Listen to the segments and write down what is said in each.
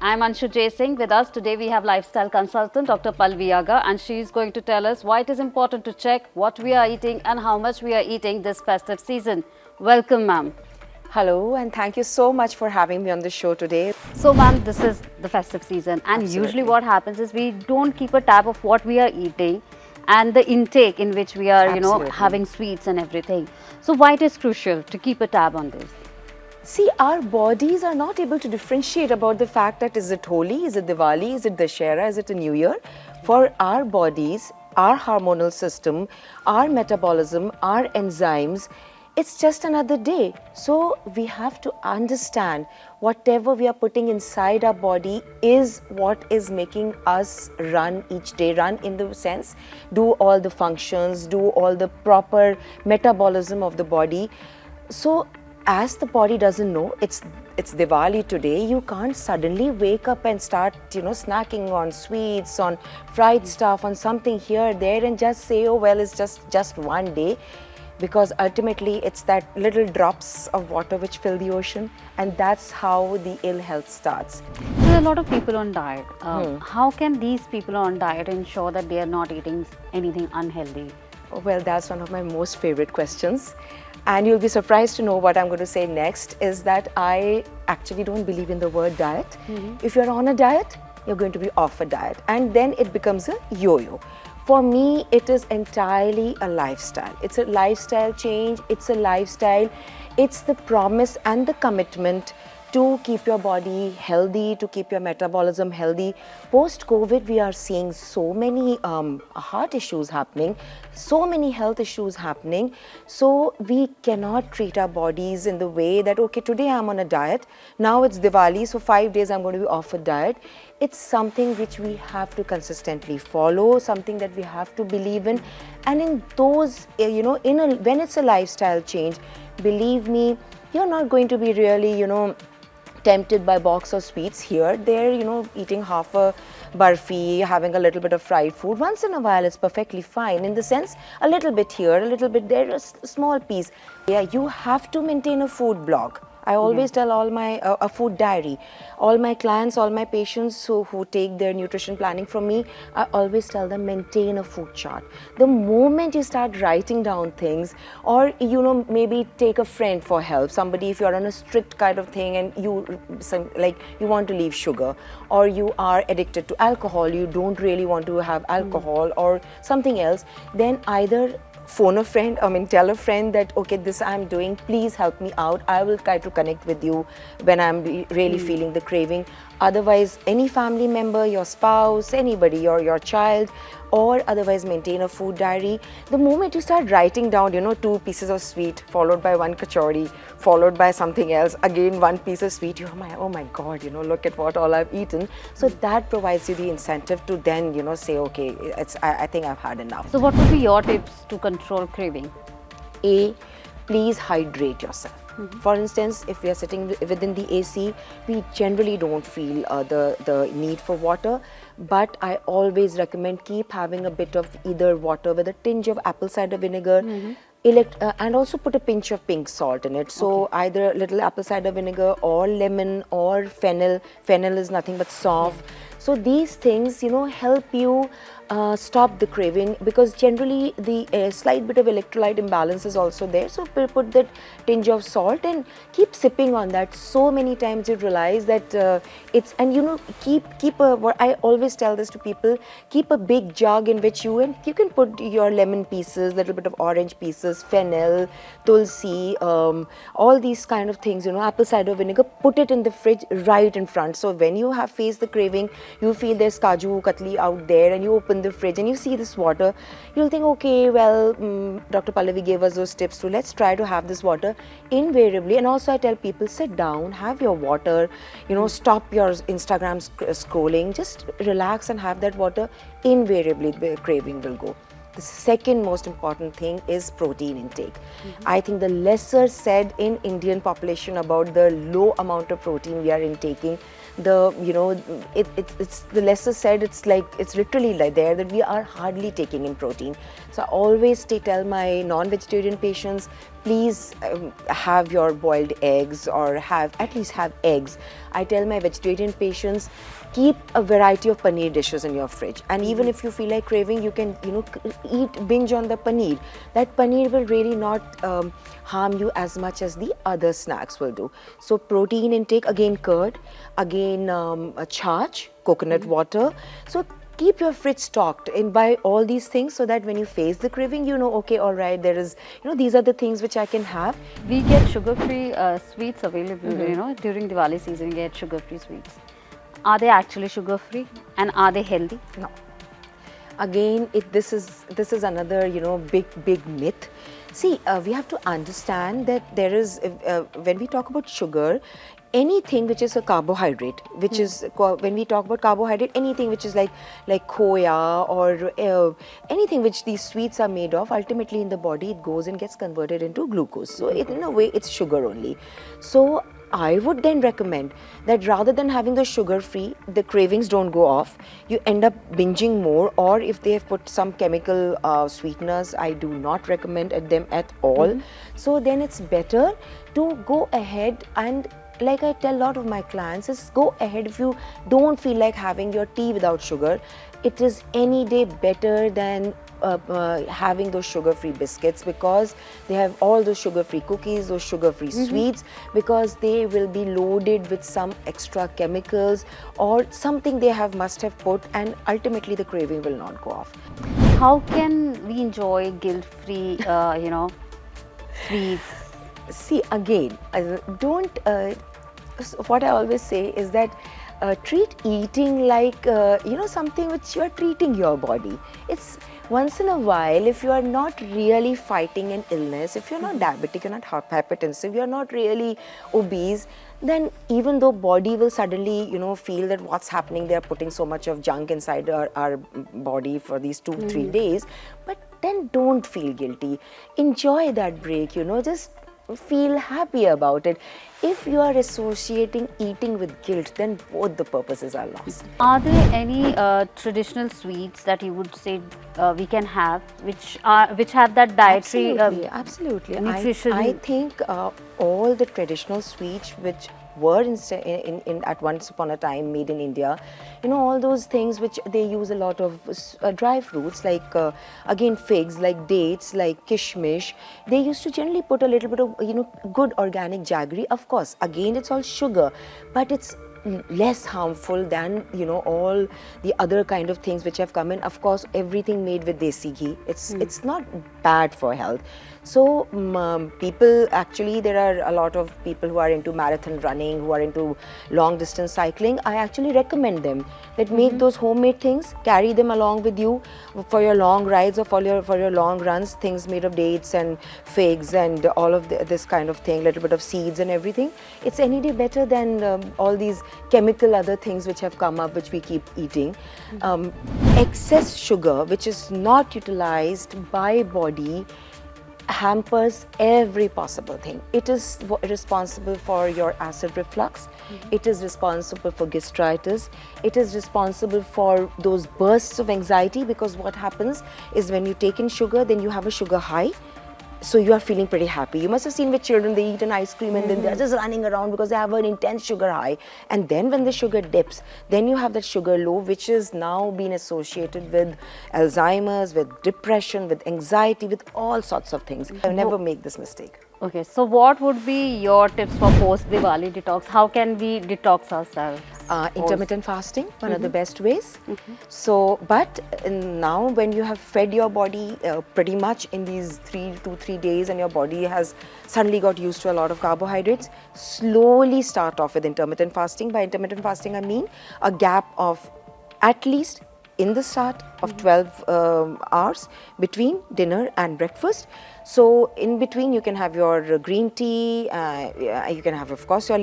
I'm Anshu J. Singh. With us today we have lifestyle consultant Dr. Palvi Aga, and she is going to tell us why it is important to check what we are eating and how much we are eating this festive season. Welcome, ma'am. Hello, and thank you so much for having me on the show today. So, ma'am, this is the festive season, and Absolutely. usually what happens is we don't keep a tab of what we are eating and the intake in which we are, Absolutely. having sweets and everything. So, why it is crucial to keep a tab on this? See, our bodies are not able to differentiate about the fact that is it Holi, is it Diwali, is it Dashera, is it a New Year? For our bodies, our hormonal system, our metabolism, our enzymes, it's just another day. So we have to understand whatever we are putting inside our body is what is making us run each day, run in the sense, do all the functions, do all the proper metabolism of the body. So as the body doesn't know it's Diwali today, you can't suddenly wake up and start snacking on sweets, on fried stuff, on something here there and just say, oh well, it's just one day, because ultimately it's that little drops of water which fill the ocean, and that's how the ill health starts. There are a lot of people on diet. How can these people on diet ensure that they are not eating anything unhealthy? Well, that's one of my most favorite questions. And you'll be surprised to know what I'm going to say next is that I actually don't believe in the word diet. If you're on a diet, you're going to be off a diet. And then it becomes a yo-yo. For me, it is entirely a lifestyle. It's a lifestyle change. It's a lifestyle. It's the promise and the commitment to keep your body healthy, to keep your metabolism healthy. Post-COVID, we are seeing so many heart issues happening, so many health issues happening. So we cannot treat our bodies in the way that, okay, today I'm on a diet, now it's Diwali, so 5 days I'm going to be off a diet. It's something which we have to consistently follow, something that we have to believe in. And in those, when it's a lifestyle change, believe me, you're not going to be really, tempted by box of sweets here, there, eating half a barfi, having a little bit of fried food. Once in a while, it's perfectly fine. In the sense, a little bit here, a little bit there, a small piece. Yeah, you have to maintain a food blog. I always tell all my, a food diary. All my clients, all my patients who take their nutrition planning from me, I always tell them maintain a food chart. The moment you start writing down things, or maybe take a friend for help, somebody if you're on a strict kind of thing and you want to leave sugar, or you are addicted to alcohol, you don't really want to have alcohol or something else, then either phone a friend, tell a friend that, okay, this I'm doing, please help me out. I will try to connect with you when I'm really feeling the craving. Otherwise, any family member, your spouse, anybody, your child, or otherwise maintain a food diary. The moment you start writing down, 2 pieces of sweet, followed by 1 kachori, followed by something else, again 1 piece of sweet, oh my God, look at what all I've eaten. So that provides you the incentive to then, say, okay, I think I've had enough. So, what would be your tips to control craving? Please hydrate yourself. For instance, if we are sitting within the AC, we generally don't feel the need for water, but I always recommend keep having a bit of either water with a tinge of apple cider vinegar, and also put a pinch of pink salt in it. So either a little apple cider vinegar or lemon or fennel. Fennel is nothing but soft. So these things, help you stop the craving, because generally the slight bit of electrolyte imbalance is also there. So put that tinge of salt and keep sipping on that. So many times you realize that keep what I always tell this to people, keep a big jug in which you can put your lemon pieces, little bit of orange pieces, fennel, tulsi, all these kind of things, apple cider vinegar, put it in the fridge right in front. So when you have faced the craving, you feel there's kaju katli out there, and you open the fridge and you see this water, you'll think, okay, well, Dr. Pallavi gave us those tips, so let's try to have this water invariably. And also I tell people, sit down, have your water, stop your Instagram scrolling, just relax and have that water. Invariably the craving will go. The second most important thing is protein intake. I think the lesser said in Indian population about the low amount of protein we are intaking, it's the lesser said, it's literally like there that we are hardly taking in protein. So I always tell my non-vegetarian patients, please have your boiled eggs, or at least have eggs. I tell my vegetarian patients, keep a variety of paneer dishes in your fridge, and even if you feel like craving, you can binge on the paneer. That paneer will really not harm you as much as the other snacks will do. So protein intake, again curd, again a charge, coconut water. So keep your fridge stocked and buy all these things, so that when you face the craving, okay, all right, there is, these are the things which I can have. We get sugar-free sweets available, during Diwali season. We get sugar-free sweets. Are they actually sugar-free, and are they healthy? No. Again, this is another big myth. See, we have to understand that there is when we talk about sugar, anything which is a carbohydrate, which is when we talk about carbohydrate, anything which is like khoya or anything which these sweets are made of, ultimately in the body it goes and gets converted into glucose. So in a way it's sugar only. So I would then recommend that rather than having the sugar free, the cravings don't go off, you end up binging more, or if they have put some chemical sweeteners, I do not recommend them at all. So then it's better to go ahead and, like I tell a lot of my clients, is go ahead. If you don't feel like having your tea without sugar, it is any day better than having those sugar-free biscuits, because they have all those sugar-free cookies, those sugar-free sweets, because they will be loaded with some extra chemicals or something they must have put, and ultimately the craving will not go off. How can we enjoy guilt-free, sweets? See, again, don't. What I always say is that treat eating like something which you are treating your body. It's once in a while. If you are not really fighting an illness, if you're not diabetic, you're not hypertensive, you're not really obese, then even though body will suddenly feel that what's happening, they're putting so much of junk inside our body for these 2-3 days, but then don't feel guilty. Enjoy that break, just feel happy about it. If you are associating eating with guilt, then both the purposes are lost. Are there any traditional sweets that you would say we can have, which have that dietary Absolutely. nutrition? I think all the traditional sweets which were in at once upon a time made in India, all those things which they use a lot of dry fruits, like again figs, like dates, like kishmish. They used to generally put a little bit of good organic jaggery. Of course, again it's all sugar, but it's less harmful than all the other kind of things which have come in. Of course, everything made with desi ghee. It's not bad for health. So people, actually there are a lot of people who are into marathon running, who are into long distance cycling. I actually recommend them that make those homemade things, carry them along with you for your long rides or for your long runs, things made of dates and figs and all of this kind of thing, little bit of seeds and everything. It's any day better than all these chemical other things which have come up, which we keep eating. Excess sugar which is not utilized by body hampers every possible thing. It is responsible for your acid reflux, it is responsible for gastritis, it is responsible for those bursts of anxiety, because what happens is when you take in sugar, then you have a sugar high. So you are feeling pretty happy. You must have seen with children, they eat an ice cream and then they're just running around because they have an intense sugar high. And then when the sugar dips, then you have that sugar low, which is now been associated with Alzheimer's, with depression, with anxiety, with all sorts of things. I never make this mistake. Okay, so what would be your tips for post-Diwali detox? How can we detox ourselves? Intermittent fasting, one of the best ways. So, but now when you have fed your body pretty much in these 2-3 days, and your body has suddenly got used to a lot of carbohydrates, slowly start off with intermittent fasting. By intermittent fasting, I mean a gap of at least in the start of 12 hours between dinner and breakfast. So in between you can have your green tea, you can have of course your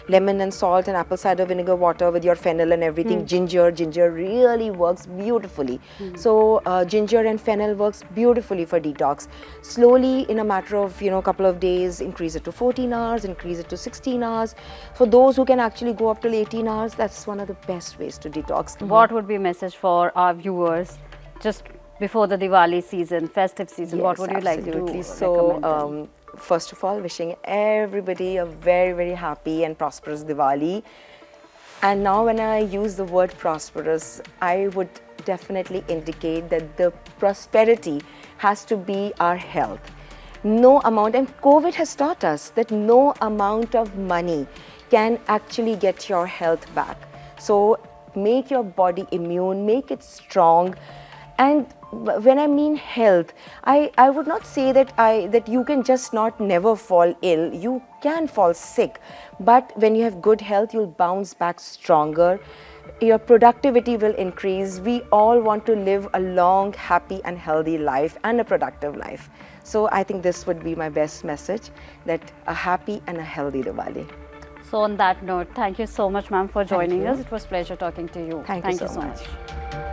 lemon and salt and apple cider vinegar water with your fennel and everything. Ginger really works beautifully. So ginger and fennel works beautifully for detox. Slowly, in a matter of couple of days, increase it to 14 hours, increase it to 16 hours. For those who can actually go up till 18 hours, that's one of the best ways to detox. What would be a message for our viewers just before the Diwali season, festive season? What would you like to recommend them? first of all, wishing everybody a very, very happy and prosperous Diwali. And now when I use the word prosperous, I would definitely indicate that the prosperity has to be our health. No amount, and COVID has taught us that no amount of money can actually get your health back. So make your body immune, make it strong. And when I mean health, I would not say that you can just not never fall ill. You can fall sick, but when you have good health, you'll bounce back stronger. Your productivity will increase. We all want to live a long, happy and healthy life and a productive life. So I think this would be my best message, that a happy and a healthy Diwali. So on that note, thank you so much, ma'am, for joining you. us. It was a pleasure talking to you. Thank you so so much. much.